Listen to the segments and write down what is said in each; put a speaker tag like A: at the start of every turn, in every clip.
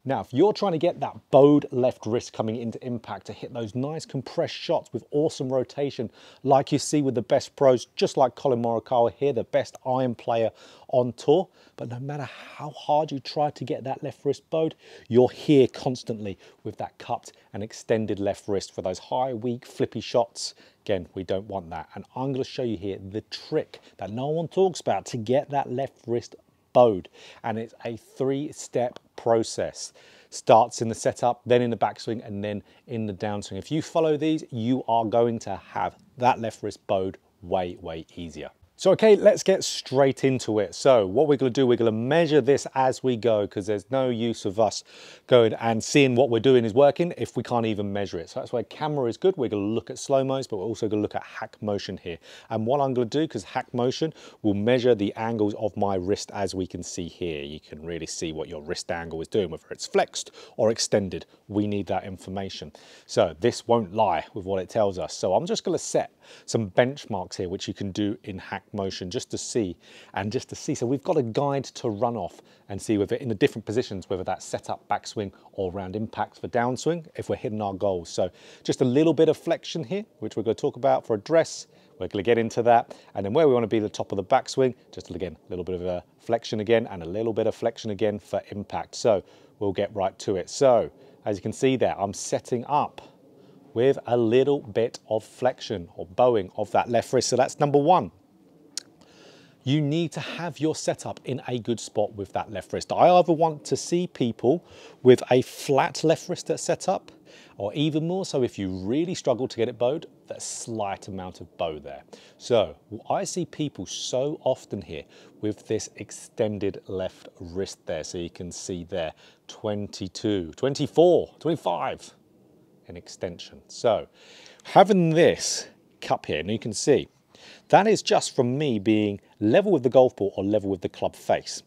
A: Now, if you're trying to get that bowed left wrist coming into impact to hit those nice compressed shots with awesome rotation, like you see with the best pros, just like Colin Morikawa here, the best iron player on tour, but no matter how hard you try to get that left wrist bowed, you're here constantly with that cupped and extended left wrist for those high, weak, flippy shots. Again, we don't want that. And I'm going to show you here the trick that no one talks about to get that left wrist bowed. And it's a 3-step process. Starts in the setup, then in the backswing, and then in the downswing. If you follow these, you are going to have that left wrist bowed way, way easier. So, okay, let's get straight into it. So what we're going to do, we're going to measure this as we go, because there's no use of us going and seeing what we're doing is working if we can't even measure it. So that's why camera is good. We're going to look at slow-mos, but we're also going to look at hack motion here. And what I'm going to do, because hack motion will measure the angles of my wrist, as we can see here. You can really see what your wrist angle is doing, whether it's flexed or extended. We need that information. So this won't lie with what it tells us. So I'm just going to set some benchmarks here, which you can do in hack motion just to see. So we've got a guide to run off and see whether in the different positions, whether that's setup, backswing, or round impact for downswing, if we're hitting our goals. So just a little bit of flexion here, which we're going to talk about for address. We're going to get into that. And then where we want to be the top of the backswing, just again, a little bit of a flexion again and a little bit of flexion again for impact. So we'll get right to it. So as you can see there, I'm setting up with a little bit of flexion or bowing of that left wrist. So that's number one. You need to have your setup in a good spot with that left wrist. I either want to see people with a flat left wrist at setup, or even more so if you really struggle to get it bowed, that slight amount of bow there. So I see people so often here with this extended left wrist there. So you can see there, 22, 24, 25 in extension. So having this cup here, and you can see, that is just from me being level with the golf ball or level with the club face.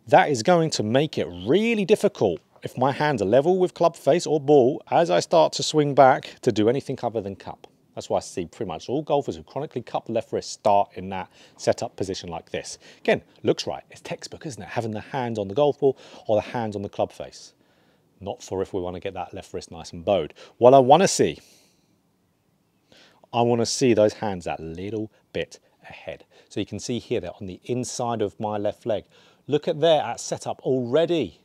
A: That is going to make it really difficult if my hands are level with club face or ball as I start to swing back to do anything other than cup. That's why I see pretty much all golfers who chronically cup left wrist start in that setup position like this. Again, looks right. It's textbook, isn't it? Having the hands on the golf ball or the hands on the club face. Not for if we want to get that left wrist nice and bowed. What I want to see those hands that little bit ahead. So you can see here, they're on the inside of my left leg. Look at there at setup already,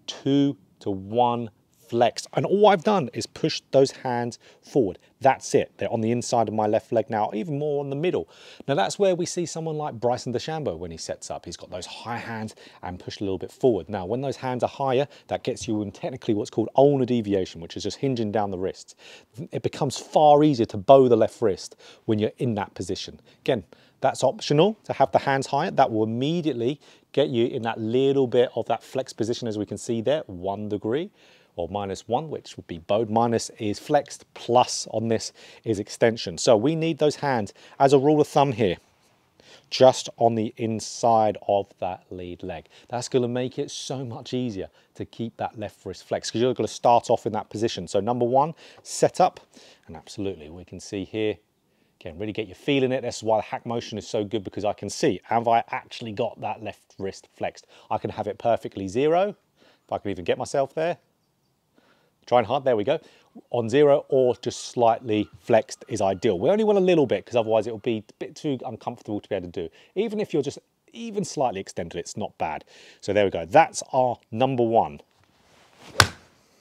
A: 2 to 1 flexed. And all I've done is push those hands forward. That's it. They're on the inside of my left leg now, even more on the middle. Now that's where we see someone like Bryson DeChambeau when he sets up. He's got those high hands and push a little bit forward. Now, when those hands are higher, that gets you in technically what's called ulnar deviation, which is just hinging down the wrist. It becomes far easier to bow the left wrist when you're in that position. Again, that's optional to have the hands higher. That will immediately get you in that little bit of that flex position, as we can see there, 1 degree. Or -1, which would be bowed. Minus is flexed, plus on this is extension. So we need those hands, as a rule of thumb here, just on the inside of that lead leg. That's going to make it so much easier to keep that left wrist flexed, because you're going to start off in that position. So number one, set up, and absolutely we can see here, again, really get your feel in it. This is why the hack motion is so good, because I can see, have I actually got that left wrist flexed? I can have it perfectly zero, if I can even get myself there. Trying hard, there we go. On zero or just slightly flexed is ideal. We only want a little bit, because otherwise it will be a bit too uncomfortable to be able to do. Even if you're just even slightly extended, it's not bad. So there we go. That's our number one.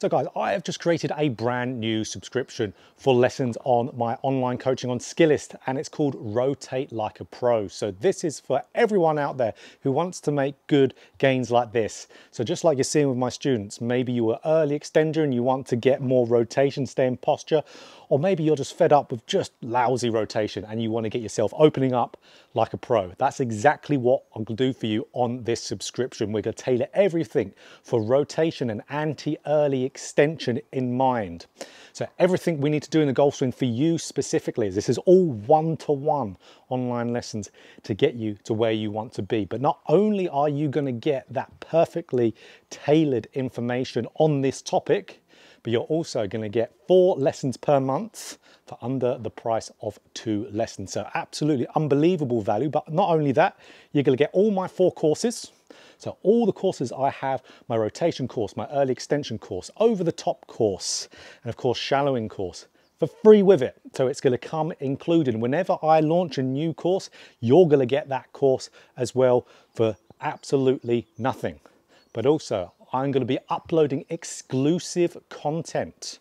A: So guys, I have just created a brand new subscription for lessons on my online coaching on Skillist, and it's called Rotate Like a Pro. So this is for everyone out there who wants to make good gains like this. So just like you're seeing with my students, maybe you were early extender and you want to get more rotation, stay in posture, or maybe you're just fed up with just lousy rotation and you want to get yourself opening up like a pro. That's exactly what I'm going to do for you on this subscription. We're going to tailor everything for rotation and anti-early extension in mind. So everything we need to do in the golf swing for you specifically, this is all one-to-one online lessons to get you to where you want to be. But not only are you going to get that perfectly tailored information on this topic, but you're also going to get 4 lessons per month for under the price of 2 lessons. So absolutely unbelievable value. But not only that, you're going to get all my 4 courses. So all the courses I have, my rotation course, my early extension course, over the top course, and of course shallowing course, for free with it. So it's going to come included. Whenever I launch a new course, you're going to get that course as well for absolutely nothing. But also, I'm going to be uploading exclusive content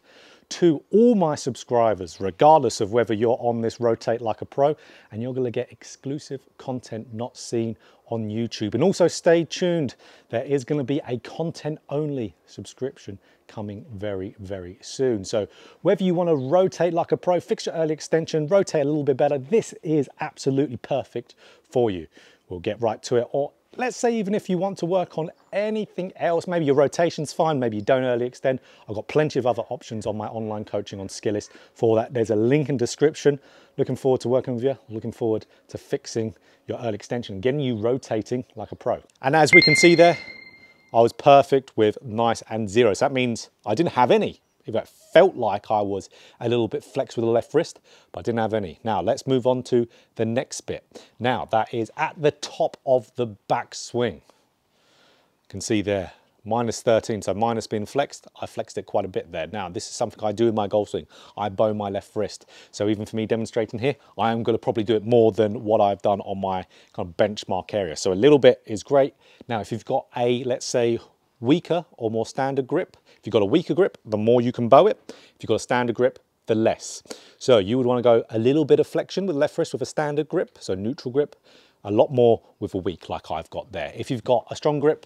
A: to all my subscribers, regardless of whether you're on this Rotate Like a Pro, and you're going to get exclusive content not seen on YouTube. And also stay tuned, there is going to be a content only subscription coming very, very soon. So whether you want to rotate like a pro, fix your early extension, rotate a little bit better, this is absolutely perfect for you. We'll get right to it. Or let's say even if you want to work on anything else, maybe your rotation's fine, maybe you don't early extend, I've got plenty of other options on my online coaching on Skillist for that. There's a link in description. Looking forward to working with you, looking forward to fixing your early extension, getting you rotating like a pro. And as we can see there, I was perfect with nice and zero. So that means I didn't have any. It felt like I was a little bit flexed with the left wrist, but I didn't have any. Now let's move on to the next bit. Now that is at the top of the backswing. You can see there, -13, so minus being flexed, I flexed it quite a bit there. Now this is something I do in my golf swing. I bow my left wrist. So even for me demonstrating here, I am going to probably do it more than what I've done on my kind of benchmark area. So a little bit is great. Now if you've got a, let's say, weaker or more standard grip, if you've got a weaker grip, the more you can bow it. If you've got a standard grip, the less. So you would want to go a little bit of flexion with left wrist with a standard grip, so neutral grip, a lot more with a weak like I've got there. If you've got a strong grip,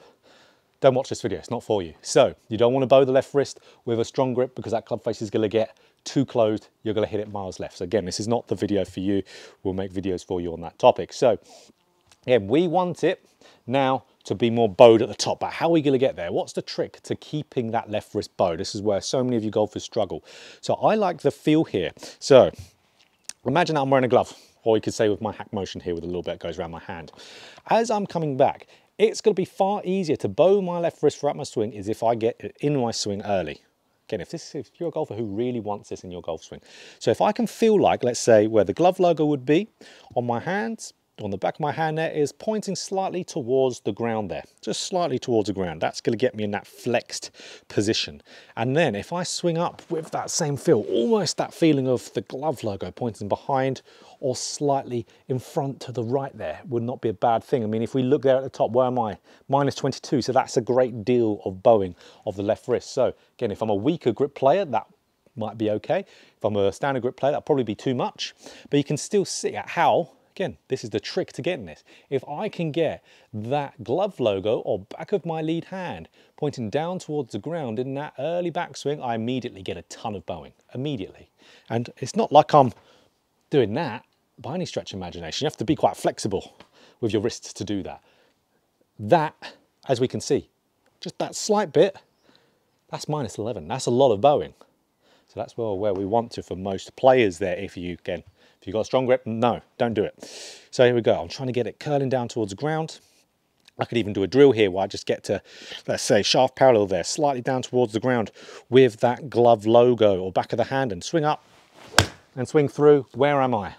A: don't watch this video, it's not for you. So you don't want to bow the left wrist with a strong grip because that club face is going to get too closed, you're going to hit it miles left. So again, this is not the video for you. We'll make videos for you on that topic. So again, we want it now to be more bowed at the top, but how are we going to get there? What's the trick to keeping that left wrist bowed? This is where so many of you golfers struggle. So I like the feel here. So imagine I'm wearing a glove, or you could say with my hack motion here with a little bit goes around my hand. As I'm coming back, it's going to be far easier to bow my left wrist throughout my swing is if I get it in my swing early. Again, if you're a golfer who really wants this in your golf swing. So if I can feel like, let's say, where the glove logo would be on my hands, on the back of my hand there is pointing slightly towards the ground there, just slightly towards the ground. That's going to get me in that flexed position. And then if I swing up with that same feel, almost that feeling of the glove logo pointing behind or slightly in front to the right there would not be a bad thing. I mean, if we look there at the top, where am I? -22, so that's a great deal of bowing of the left wrist. So again, if I'm a weaker grip player, that might be okay. If I'm a standard grip player, that'll probably be too much. But you can still see how, again, this is the trick to getting this. If I can get that glove logo or back of my lead hand pointing down towards the ground in that early backswing, I immediately get a ton of bowing, immediately. And it's not like I'm doing that by any stretch of imagination. You have to be quite flexible with your wrists to do that. That, as we can see, just that slight bit, that's -11. That's a lot of bowing. So that's where we want to for most players there. If you've got a strong grip, no, don't do it. So here we go. I'm trying to get it curling down towards the ground. I could even do a drill here where I just get to, let's say, shaft parallel there, slightly down towards the ground with that glove logo or back of the hand and swing up and swing through. Where am I?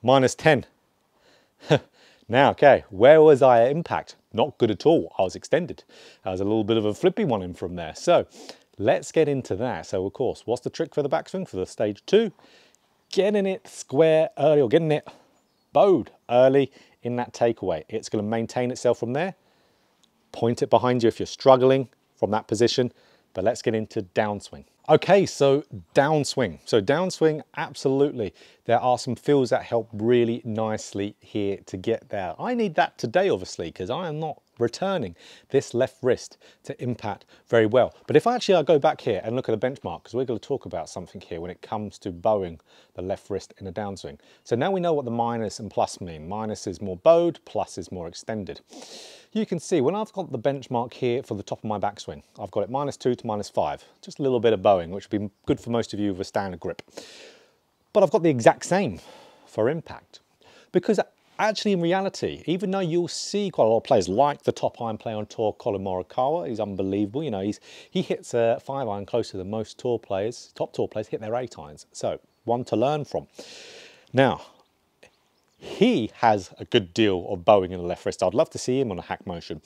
A: -10. Now, okay, where was I at impact? Not good at all. I was extended. That was a little bit of a flippy one in from there. So let's get into that. So of course, what's the trick for the backswing for the stage 2? Getting it square early or getting it bowed early in that takeaway. It's going to maintain itself from there. Point it behind you if you're struggling from that position. But let's get into downswing. Okay, so downswing. So downswing, absolutely. There are some feels that help really nicely here to get there. I need that today, obviously, because I am not returning this left wrist to impact very well. But if I go back here and look at a benchmark, because we're going to talk about something here when it comes to bowing the left wrist in a downswing. So now we know what the minus and plus mean. Minus is more bowed, plus is more extended. You can see when I've got the benchmark here for the top of my backswing, I've got it -2 to -5, just a little bit of bowing, which would be good for most of you with a standard grip. But I've got the exact same for impact, because actually in reality, even though you'll see quite a lot of players like the top iron player on tour, Colin Morikawa, he's unbelievable. You know, he hits a 5-iron closer than most tour players, top tour players hit their 8 irons. So one to learn from. Now, He has a good deal of bowing in the left wrist. I'd love to see him on a hack motion.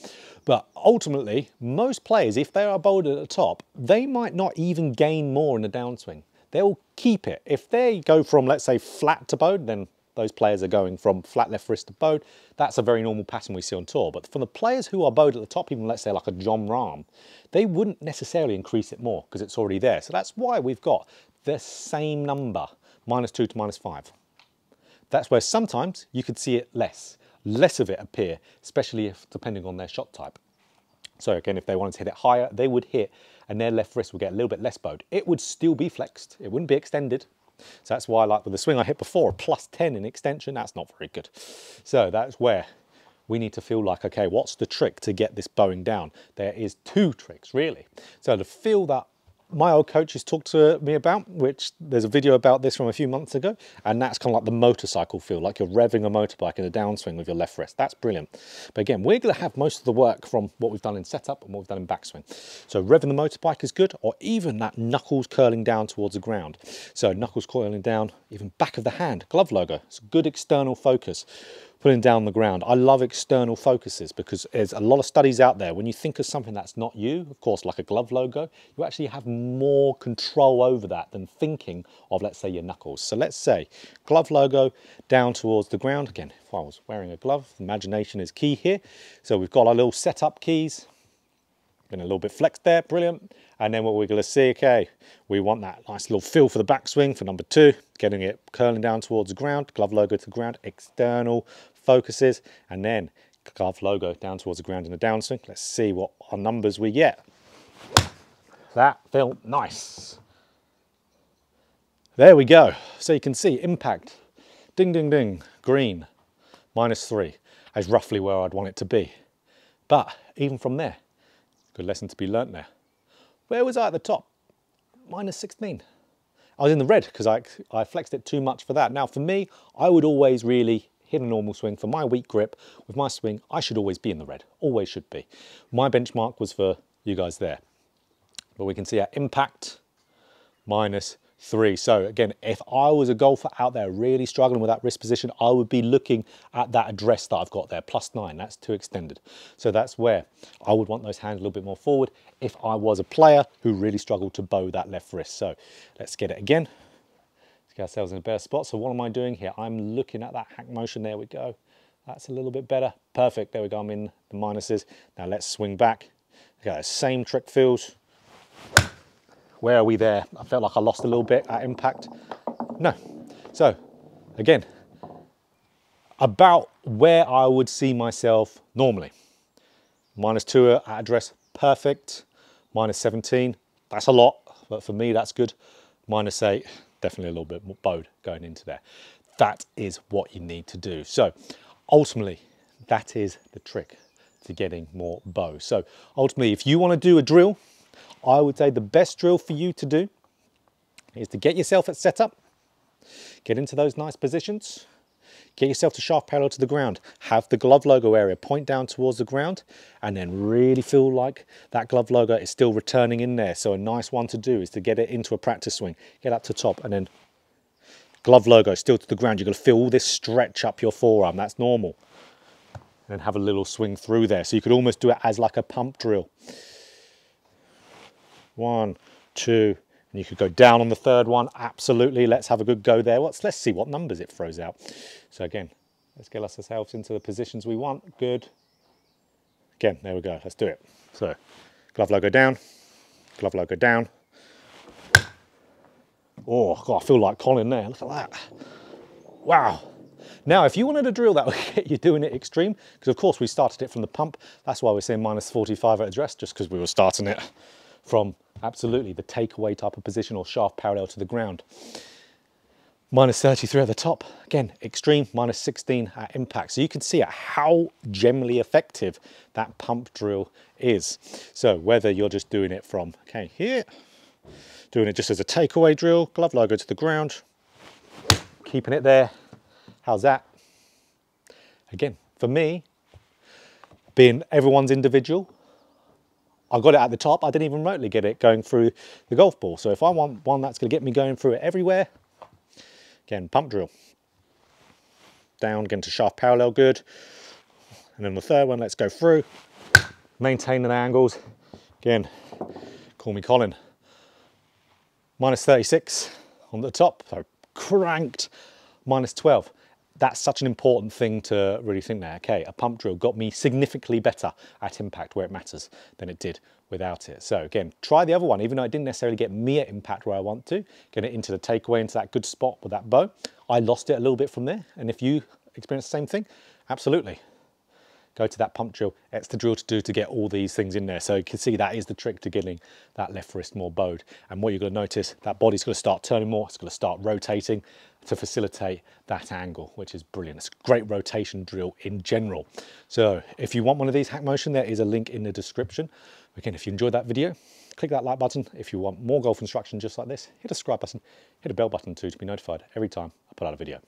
A: But ultimately, most players, if they are bowled at the top, they might not even gain more in the downswing. They'll keep it. If they go from, let's say, flat to bowed, then those players are going from flat left wrist to bowed. That's a very normal pattern we see on tour. But for the players who are bowed at the top, even let's say like a John Rahm, they wouldn't necessarily increase it more because it's already there. So that's why we've got the same number, -2 to -5. That's where sometimes you could see it less of it appear, especially if depending on their shot type. So again, if they wanted to hit it higher, they would hit and their left wrist would get a little bit less bowed. It would still be flexed. It wouldn't be extended. So that's why, like with the swing I hit before, a +10 in extension, that's not very good. So that's where we need to feel like, okay, what's the trick to get this bowing down? There is 2 tricks, really. So to feel that my old coach has talked to me about, which there's a video about this from a few months ago, and that's kind of like the motorcycle feel, like you're revving a motorbike in a downswing with your left wrist. That's brilliant. But again, we're going to have most of the work from what we've done in setup and what we've done in backswing. So revving the motorbike is good, or even that knuckles curling down towards the ground. So knuckles curling down, even back of the hand, glove logo. It's a good external focus. Putting down the ground. I love external focuses because there's a lot of studies out there. When you think of something that's not you, of course, like a glove logo, you actually have more control over that than thinking of, let's say, your knuckles. So let's say glove logo down towards the ground. Again, if I was wearing a glove, imagination is key here. So we've got our little setup keys. Been a little bit flexed there, brilliant. And then what we're going to see, okay, we want that nice little feel for the backswing for number 2, getting it curling down towards the ground, glove logo to the ground, external focuses, and then glove logo down towards the ground in the downswing. Let's see what our numbers we get. That felt nice. There we go. So you can see impact, ding, ding, ding, green, -3 is roughly where I'd want it to be. But even from there, good lesson to be learnt there. Where was I at the top? -16. I was in the red because I flexed it too much for that. Now for me, I would always really hit a normal swing. For my weak grip, with my swing, I should always be in the red. Always should be. My benchmark was for you guys there. But we can see our impact, -3. So again, if I was a golfer out there really struggling with that wrist position, I would be looking at that address that I've got there, +9, that's too extended. So that's where I would want those hands a little bit more forward if I was a player who really struggled to bow that left wrist. So let's get it again. Let's get ourselves in a better spot. So what am I doing here? I'm looking at that hack motion, there we go. That's a little bit better. Perfect, there we go, I'm in the minuses. Now let's swing back. Okay, the same trick feels. Where are we there? I felt like I lost a little bit at impact. No. So, again, about where I would see myself normally. -2 at address, perfect. -17, that's a lot, but for me, that's good. -8, definitely a little bit more bowed going into there. That is what you need to do. So, ultimately, that is the trick to getting more bow. So, ultimately, if you want to do a drill, I would say the best drill for you to do is to get yourself at setup, get into those nice positions, get yourself to shaft parallel to the ground, have the glove logo area point down towards the ground, and then really feel like that glove logo is still returning in there. So a nice one to do is to get it into a practice swing, get up to top, and then glove logo still to the ground. You're going to feel all this stretch up your forearm, that's normal. And then have a little swing through there. So you could almost do it as like a pump drill. 1, 2, and you could go down on the third one. Absolutely, let's have a good go there. Let's see what numbers it throws out. So again, let's get ourselves into the positions we want. Good. Again, there we go. Let's do it. So glove logo down, glove logo down. Oh, God, I feel like Colin there. Look at that. Wow. Now, if you wanted a drill that would get you doing it extreme, because of course we started it from the pump. That's why we're saying -45 at address, just because we were starting it from absolutely the takeaway type of position or shaft parallel to the ground. -33 at the top, again, extreme, -16 at impact. So you can see how generally effective that pump drill is. So whether you're just doing it from, okay, here, doing it just as a takeaway drill, glove logo to the ground, keeping it there, how's that? Again, for me, being everyone's individual, I got it at the top. I didn't even remotely get it going through the golf ball. So if I want one that's going to get me going through it everywhere, again, pump drill. down again to shaft parallel, good. And then the third one, let's go through, maintain the angles. Again, call me Colin. Minus 36 on the top, so cranked, minus 12. That's such an important thing to really think there. Okay, a pump drill got me significantly better at impact where it matters than it did without it. So again, try the other one, even though it didn't necessarily get me at impact where I want to, get it into the takeaway, into that good spot with that bow. I lost it a little bit from there. And if you experience the same thing, absolutely. Go to that pump drill. It's the drill to do to get all these things in there. So you can see that is the trick to getting that left wrist more bowed. And what you're going to notice, that body's going to start turning more. It's going to start rotating to facilitate that angle, which is brilliant. It's a great rotation drill in general. So if you want one of these hack motion, there is a link in the description. Again, if you enjoyed that video, click that like button. If you want more golf instruction just like this, hit the subscribe button, hit a bell button too to be notified every time I put out a video.